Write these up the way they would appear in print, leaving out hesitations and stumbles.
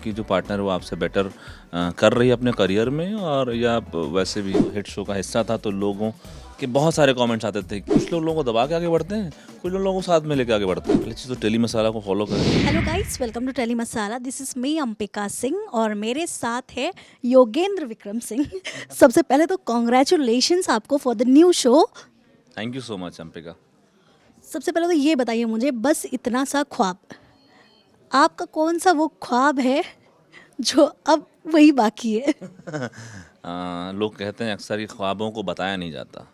आपकी जो पार्टनर है वो आपसे बेटर कर रही है अपने करियर में, और या वैसे भी हिट शो का हिस्सा था तो लोगों के बहुत सारे कमेंट्स आते थे। कुछ लोगों को दबा के आगे बढ़ते हैं, कुछ लोगों को साथ में लेके आगे बढ़ते हैं। पहली चीज़ तो टेली मसाला को फॉलो करें। Hello guys, welcome to Tele Masala. This is me Ambika Singh और मेरे साथ है योगेंद्र विक्रम सिंह। सबसे पहले तो कॉन्ग्रेचुलेशंस आपको for the new show. Thank you so much Ambika. सबसे पहले तो ये बताइए मुझे, बस इतना सा ख्वाब, आपका कौन सा वो ख्वाब है जो अब वही बाकी है? लोग कहते हैं अक्सर ये ख्वाबों को बताया नहीं जाता,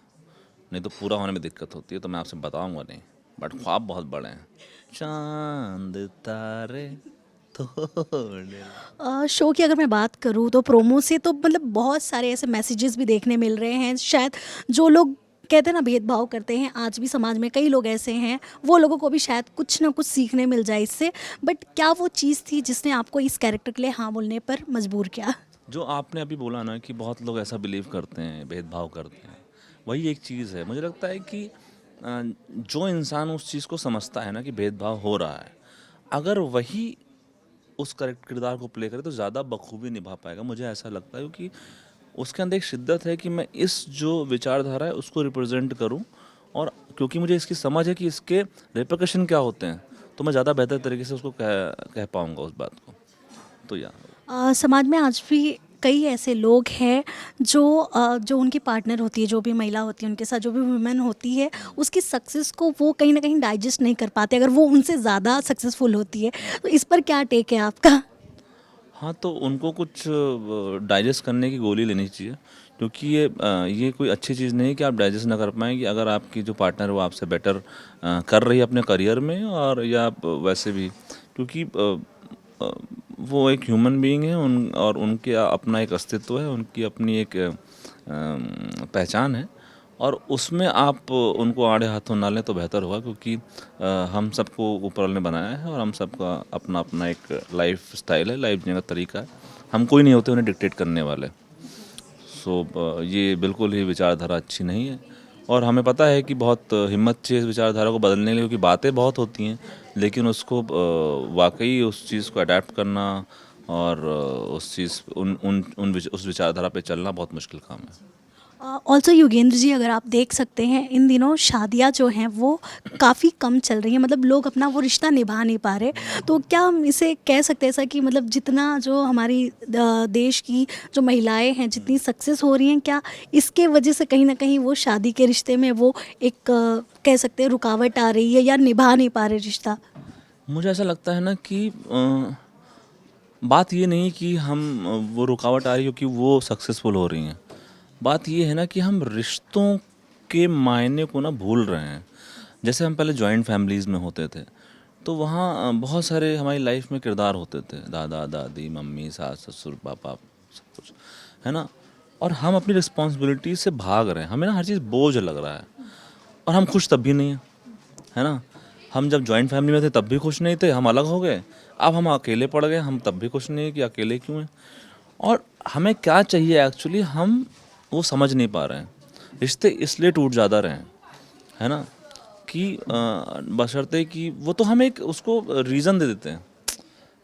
नहीं तो पूरा होने में दिक्कत होती है, तो मैं आपसे बताऊंगा नहीं, बट ख्वाब बहुत बड़े हैं। चांद तारे थोड़े। शो की अगर मैं बात करूँ तो प्रोमो से तो मतलब बहुत सारे ऐसे मैसेजेस भी देखने मिल रहे हैं। शायद जो लोग कहते हैं ना भेदभाव करते हैं, आज भी समाज में कई लोग ऐसे हैं, वो लोगों को भी शायद कुछ ना कुछ सीखने मिल जाए इससे। बट क्या वो चीज़ थी जिसने आपको इस कैरेक्टर के लिए हाँ बोलने पर मजबूर किया? जो आपने अभी बोला ना कि बहुत लोग ऐसा बिलीव करते हैं, भेदभाव करते हैं, वही एक चीज़ है। मुझे लगता है कि जो इंसान उस चीज़ को समझता है ना कि भेदभाव हो रहा है, अगर वही उस करेक्ट किरदार को प्ले करे तो ज़्यादा बखूबी निभा पाएगा, मुझे ऐसा लगता है। क्योंकि उसके अंदर एक शिद्दत है कि मैं इस जो विचारधारा है उसको रिप्रेजेंट करूं, और क्योंकि मुझे इसकी समझ है कि इसके रिpercussion क्या होते हैं, तो मैं ज़्यादा बेहतर तरीके से उसको कह पाऊंगा उस बात को। तो या समाज में आज भी कई ऐसे लोग हैं जो उनकी पार्टनर होती है, जो भी महिला होती है उनके साथ, जो भी वुमेन होती है, उसकी सक्सेस को वो कहीं ना कहीं डाइजेस्ट नहीं कर पाते अगर वो उनसे ज़्यादा सक्सेसफुल होती है। तो इस पर क्या टेक है आपका? हाँ, तो उनको कुछ डाइजेस्ट करने की गोली लेनी चाहिए, क्योंकि ये कोई अच्छी चीज़ नहीं है कि आप डाइजेस्ट ना कर पाएँ। कि अगर आपकी जो पार्टनर है वो आपसे बेटर कर रही है अपने करियर में, और या वैसे भी, क्योंकि अ, वो एक ह्यूमन बीइंग है, और उनके अपना एक अस्तित्व है, उनकी अपनी एक पहचान है, और उसमें आप उनको आड़े हाथों ना लें तो बेहतर होगा। क्योंकि हम सबको ऊपर वाले ने बनाया है, और हम सबका अपना अपना एक लाइफ स्टाइल है, लाइफ जीने का तरीका है। हम कोई नहीं होते उन्हें डिक्टेट करने वाले। ये बिल्कुल ही विचारधारा अच्छी नहीं है, और हमें पता है कि बहुत हिम्मत चाहिए इस विचारधारा को बदलने के लिए, क्योंकि बातें बहुत होती हैं, लेकिन उसको वाकई उस चीज़ को अडेप्ट करना, और उस चीज़ उस विचारधारा पे चलना बहुत मुश्किल काम है। ऑल्सो योगेंद्र जी, अगर आप देख सकते हैं इन दिनों शादियां जो हैं वो काफ़ी कम चल रही हैं, मतलब लोग अपना वो रिश्ता निभा नहीं पा रहे। तो क्या हम इसे कह सकते हैं ऐसा कि मतलब जितना जो हमारी देश की जो महिलाएं हैं जितनी सक्सेस हो रही हैं, क्या इसके वजह से कहीं ना कहीं वो शादी के रिश्ते में वो एक कह सकते हैं रुकावट आ रही है या निभा नहीं पा रहे रिश्ता? मुझे ऐसा लगता है ना कि बात ये नहीं कि हम वो रुकावट आ रही हो कि वो सक्सेसफुल हो रही हैं। बात ये है ना कि हम रिश्तों के मायने को ना भूल रहे हैं। जैसे हम पहले जॉइंट फैमिलीज़ में होते थे, तो वहाँ बहुत सारे हमारी लाइफ में किरदार होते थे, दादा दादी, मम्मी, सास ससुर, पापा, सब कुछ, है ना। और हम अपनी रिस्पॉन्सिबिलिटी से भाग रहे हैं, हमें ना हर चीज़ बोझ लग रहा है, और हम खुश तब भी नहीं हैं, है ना। हम जब जॉइंट फैमिली में थे तब भी खुश नहीं थे, हम अलग हो गए, अब हम अकेले पड़ गए, हम तब भी खुश नहीं है कि अकेले क्यों हैं। और हमें क्या चाहिए एक्चुअली, हम वो समझ नहीं पा रहे हैं। रिश्ते इसलिए टूट ज़्यादा रहे हैं, है ना, कि बशर्ते कि वो तो हम एक उसको रीज़न दे देते हैं,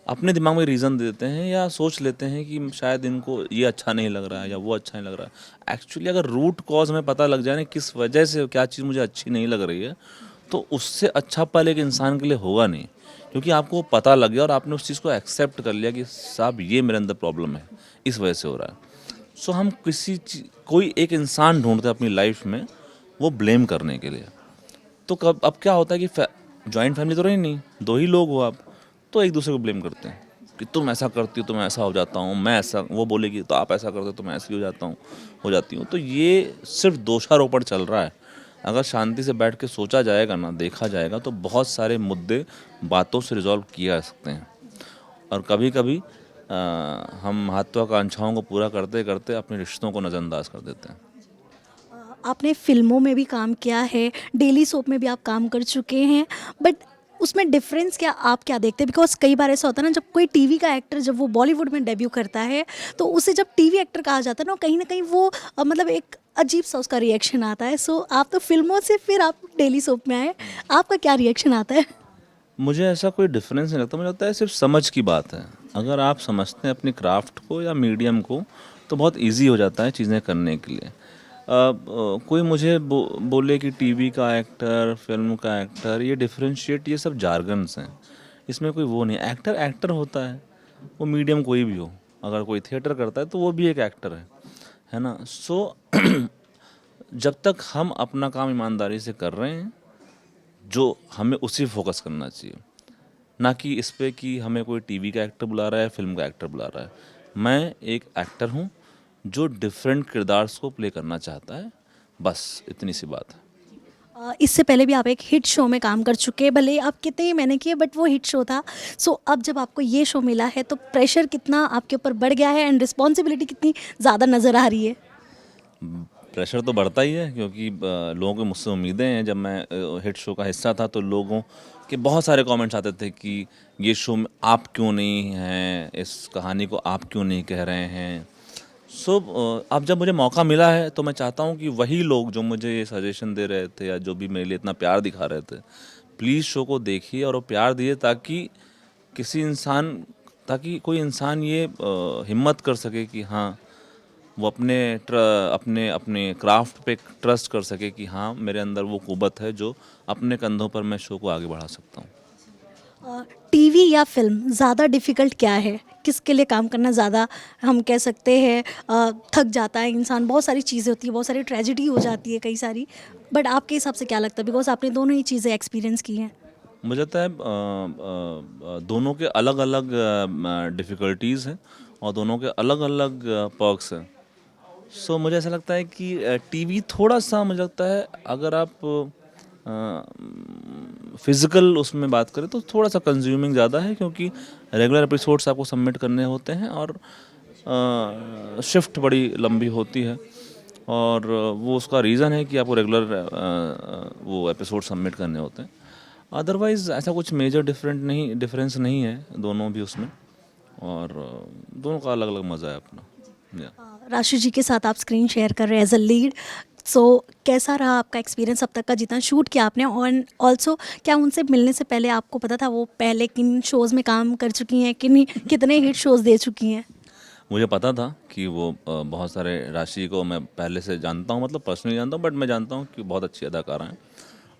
अपने दिमाग में रीज़न दे देते हैं, या सोच लेते हैं कि शायद इनको ये अच्छा नहीं लग रहा है या वो अच्छा नहीं लग रहा है। एक्चुअली अगर रूट कॉज हमें पता लग जाए ना किस वजह से क्या चीज़ मुझे अच्छी नहीं लग रही है, तो उससे अच्छा पल एक इंसान के लिए होगा नहीं। क्योंकि आपको वो पता लग गया और आपने उस चीज़ को एक्सेप्ट कर लिया कि साहब ये मेरे अंदर प्रॉब्लम है, इस वजह से हो रहा है। सो हम कोई एक इंसान ढूंढते हैं अपनी लाइफ में वो ब्लेम करने के लिए। तो कब अब क्या होता है कि जॉइंट फैमिली तो रही नहीं, दो ही लोग हो आप, तो एक दूसरे को ब्लेम करते हैं कि तुम ऐसा करती हो तो मैं ऐसा हो जाता हूँ, मैं ऐसा, वो बोलेगी तो आप ऐसा करते हो तो मैं ऐसी हो जाता हूँ, हो जाती हूँ। तो ये सिर्फ दोषारोपण चल रहा है। अगर शांति से बैठ के सोचा जाएगा ना, देखा जाएगा, तो बहुत सारे मुद्दे बातों से रिजॉल्व किए जा सकते हैं। और कभी कभी हम महत्वाकांक्षाओं को पूरा करते करते अपने रिश्तों को नज़रअंदाज कर देते हैं। आपने फिल्मों में भी काम किया है, डेली सोप में भी आप काम कर चुके हैं, बट उसमें डिफरेंस क्या आप क्या देखते हैं? बिकॉज कई बार ऐसा होता है ना, जब कोई टीवी का एक्टर जब वो बॉलीवुड में डेब्यू करता है तो उसे जब टीवी एक्टर कहा जाता है ना, कहीं ना कहीं वो मतलब एक अजीब सा उसका रिएक्शन आता है। सो आप तो फिल्मों से फिर आप डेली सोप में आए, आपका क्या रिएक्शन आता है? मुझे ऐसा कोई डिफरेंस नहीं लगता, मुझे लगता है सिर्फ समझ की बात है। अगर आप समझते हैं अपनी क्राफ्ट को या मीडियम को तो बहुत इजी हो जाता है चीज़ें करने के लिए। कोई मुझे बोले कि टीवी का एक्टर, फिल्म का एक्टर, ये डिफरेंशिएट, ये सब जार्गन्स हैं। इसमें कोई वो नहीं, एक्टर एक्टर होता है, वो मीडियम कोई भी हो। अगर कोई थिएटर करता है तो वो भी एक एक्टर है ना। सो जब तक हम अपना काम ईमानदारी से कर रहे हैं, जो हमें उसी फोकस करना चाहिए, ना कि इस पे कि हमें कोई टीवी का एक्टर बुला रहा है, फिल्म का एक्टर बुला रहा है। मैं एक एक्टर हूँ जो डिफरेंट किरदार्स को प्ले करना चाहता है, बस इतनी सी बात है। इससे पहले भी आप एक हिट शो में काम कर चुके हैं, भले आप कितने ही मैंने किए बट वो हिट शो था। सो अब जब आपको ये शो मिला है तो प्रेशर कितना आपके ऊपर बढ़ गया है एंड रिस्पॉन्सिबिलिटी कितनी ज़्यादा नज़र आ रही है? प्रेशर तो बढ़ता ही है, क्योंकि लोगों की मुझसे उम्मीदें हैं। जब मैं हिट शो का हिस्सा था तो लोगों के बहुत सारे कमेंट्स आते थे कि ये शो में आप क्यों नहीं हैं, इस कहानी को आप क्यों नहीं कह रहे हैं। सो अब जब मुझे मौका मिला है तो मैं चाहता हूँ कि वही लोग जो मुझे ये सजेशन दे रहे थे या जो भी मेरे लिए इतना प्यार दिखा रहे थे, प्लीज़ शो को देखिए और वो प्यार दिए, ताकि कोई इंसान ये हिम्मत कर सके कि हाँ, वो अपने अपने क्राफ्ट पे ट्रस्ट कर सके कि हाँ, मेरे अंदर वो कुव्वत है जो अपने कंधों पर मैं शो को आगे बढ़ा सकता हूँ। टीवी या फिल्म ज़्यादा डिफ़िकल्ट क्या है? किसके लिए काम करना ज़्यादा हम कह सकते हैं थक जाता है इंसान, बहुत सारी चीज़ें होती है, बहुत सारी ट्रेजेडी हो जाती है कई सारी, बट आपके हिसाब से क्या लगता है, बिकॉज आपने दोनों ही चीज़ें एक्सपीरियंस की हैं? मुझे लगता है दोनों के अलग अलग डिफ़िकल्टीज़ हैं और दोनों के अलग अलग पर्क्स हैं। सो मुझे ऐसा लगता है कि टीवी थोड़ा सा, मुझे लगता है अगर आप फिज़िकल उसमें बात करें तो थोड़ा सा कंज्यूमिंग ज़्यादा है, क्योंकि रेगुलर एपिसोड्स आपको सबमिट करने होते हैं और शिफ्ट बड़ी लंबी होती है, और वो उसका रीज़न है कि आपको रेगुलर वो एपिसोड सबमिट करने होते हैं। अदरवाइज़ ऐसा कुछ मेजर डिफरेंस नहीं है दोनों भी उसमें, और दोनों का अलग अलग मज़ा है अपना। राशि जी के साथ आप स्क्रीन शेयर कर रहे हैं एज अ लीड, सो कैसा रहा आपका एक्सपीरियंस अब तक का जितना शूट किया आपने, और ऑल्सो क्या उनसे मिलने से पहले आपको पता था वो पहले किन शोज़ में काम कर चुकी हैं, कितने हिट शोज़ दे चुकी हैं? मुझे पता था कि वो बहुत सारे, राशि को मैं पहले से जानता हूँ, मतलब पर्सनली जानता हूँ, बट मैं जानता हूँ कि बहुत अच्छी अदाकारा हैं।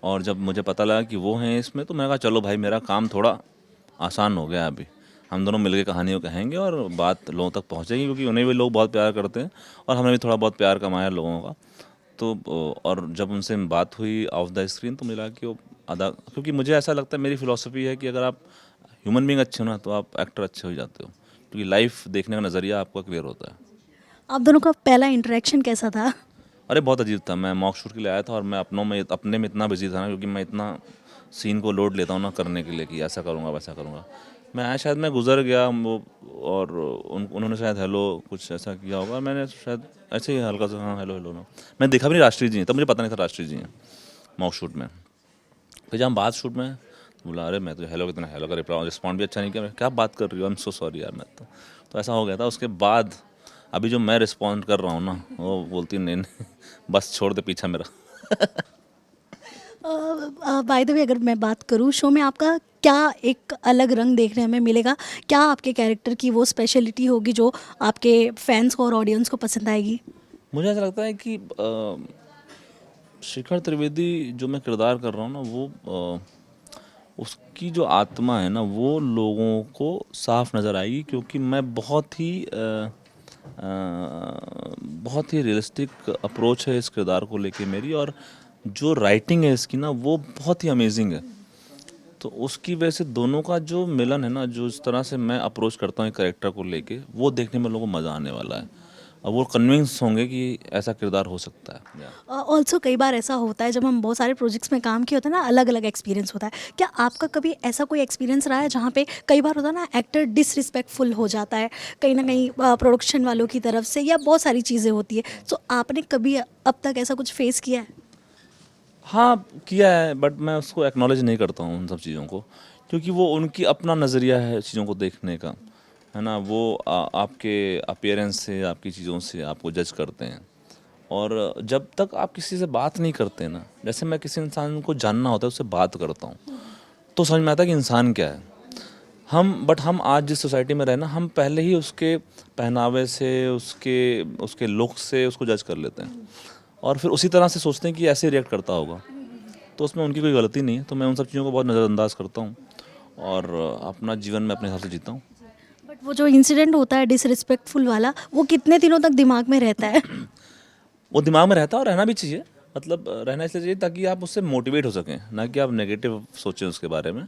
और जब मुझे पता लगा कि वो हैं इसमें तो मैंने कहा चलो भाई, मेरा काम थोड़ा आसान हो गया। अभी हम दोनों मिलके कहानियों कहेंगे और बात लोगों तक पहुँचेगी, क्योंकि उन्हें भी लोग बहुत प्यार करते हैं और हमने भी थोड़ा बहुत प्यार कमाया लोगों का। तो और जब उनसे बात हुई ऑफ द स्क्रीन तो मुझे लगा कि वो क्योंकि मुझे ऐसा लगता है, मेरी फ़िलॉसफी है कि अगर आप ह्यूमन बीइंग अच्छे हो ना तो आप एक्टर अच्छे हो जाते हो, क्योंकि लाइफ देखने का नज़रिया आपका क्लियर होता है। आप दोनों का पहला इंटरेक्शन कैसा था? अरे बहुत अजीब था। मैं मॉक शूट के लिए आया था और मैं अपने में इतना बिजी था ना, क्योंकि मैं इतना सीन को लोड लेता हूँ ना करने के लिए कि ऐसा करूँगा वैसा करूँगा। मैं आया, शायद मैं गुजर गया वो, और उन्होंने शायद हेलो कुछ ऐसा किया होगा, मैंने शायद ऐसे ही हल्का सा हाँ हेलो हेलो ना, मैं देखा भी नहीं राष्ट्रीय जी हैं, तब मुझे पता नहीं था राष्ट्रीय जी हैं मॉक शूट में। फिर जब हम बात शूट में बोला, अरे मैं तो हेलो कितना हेलो का रिस्पॉन्ड भी अच्छा नहीं किया, मैं क्या बात कर रही हूँ, आई एम सो सॉरी यार। मैं तो ऐसा हो गया था। उसके बाद अभी जो मैं रिस्पॉन्ड कर रहा हूँ ना, वो बोलती नहीं नहीं बस छोड़ दे पीछा मेरा। बाय द वे अगर मैं बात करूँ, शो में आपका क्या एक अलग रंग देखने हमें मिलेगा? क्या आपके कैरेक्टर की वो स्पेशलिटी होगी जो आपके फैंस को और ऑडियंस को पसंद आएगी? मुझे ऐसा लगता है कि शिखर त्रिवेदी जो मैं किरदार कर रहा हूँ ना, वो उसकी जो आत्मा है ना, वो लोगों को साफ नज़र आएगी, क्योंकि मैं बहुत ही रियलिस्टिक अप्रोच है इस किरदार को लेके मेरी, और जो राइटिंग है इसकी ना, वो बहुत ही अमेजिंग है। तो उसकी वजह से दोनों का जो मिलन है ना, जो इस तरह से मैं अप्रोच करता हूँ कैरेक्टर को लेके, वो देखने में लोगों को मज़ा आने वाला है और वो कन्विंस होंगे कि ऐसा किरदार हो सकता है। ऑल्सो कई बार ऐसा होता है जब हम बहुत सारे प्रोजेक्ट्स में काम किए होते हैं ना, अलग अलग एक्सपीरियंस होता है। क्या आपका कभी ऐसा कोई एक्सपीरियंस रहा है जहाँ पे कई बार होता है ना एक्टर डिसरिस्पेक्टफुल हो जाता है कहीं ना कहीं प्रोडक्शन वालों की तरफ से, या बहुत सारी चीज़ें होती है, तो आपने कभी अब तक ऐसा कुछ फेस किया है? हाँ किया है, बट मैं उसको एक्नॉलेज नहीं करता हूँ उन सब चीज़ों को, क्योंकि वो उनकी अपना नज़रिया है चीज़ों को देखने का, है ना। वो आपके अपीयरेंस से, आपकी चीज़ों से आपको जज करते हैं, और जब तक आप किसी से बात नहीं करते ना, जैसे मैं किसी इंसान को जानना होता है उससे बात करता हूँ तो समझ में आता है कि इंसान क्या है। हम आज जिस सोसाइटी में रहे ना, हम पहले ही उसके पहनावे से, उसके लुक से उसको जज कर लेते हैं और फिर उसी तरह से सोचते हैं कि ऐसे रिएक्ट करता होगा। तो उसमें उनकी कोई गलती नहीं है। तो मैं उन सब चीज़ों को बहुत नज़रअंदाज करता हूँ और अपना जीवन में अपने हिसाब से जीता हूँ। बट वो जो इंसिडेंट होता है डिसरिस्पेक्टफुल वाला, वो कितने दिनों तक दिमाग में रहता है? वो दिमाग में रहता है और रहना भी चाहिए। मतलब रहना इसलिए चाहिए ताकि आप उससे मोटिवेट हो सकें, ना कि आप नेगेटिव सोचें उसके बारे में।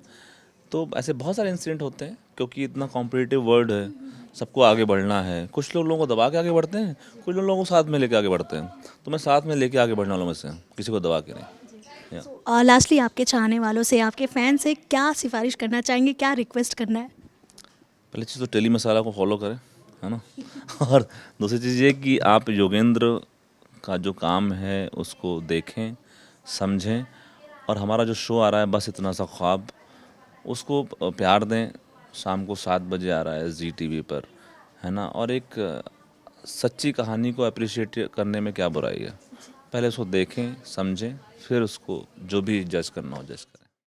तो ऐसे बहुत सारे इंसिडेंट होते हैं क्योंकि इतना कॉम्पिटिटिव वर्ल्ड है, सबको आगे बढ़ना है। कुछ लोगों को दबा के आगे बढ़ते हैं, कुछ लोगों को साथ में लेके आगे बढ़ते हैं। तो मैं साथ में लेके आगे बढ़ने वालों में से हूँ, किसी को दबा के नहीं। या लास्टली आपके चाहने वालों से, आपके फैन से क्या सिफारिश करना चाहेंगे, क्या रिक्वेस्ट करना है? पहली चीज़ तो टेली मसाला को फॉलो करें, है ना। और दूसरी चीज़ ये कि आप योगेंद्र का जो काम है उसको देखें, समझें। और हमारा जो शो आ रहा है बस इतना सा ख्वाब, उसको प्यार दें। शाम को 7 बजे आ रहा है जी टीवी पर, है ना। और एक सच्ची कहानी को अप्रिशिएट करने में क्या बुराई है। पहले उसको देखें, समझें, फिर उसको जो भी जज करना हो जज करें।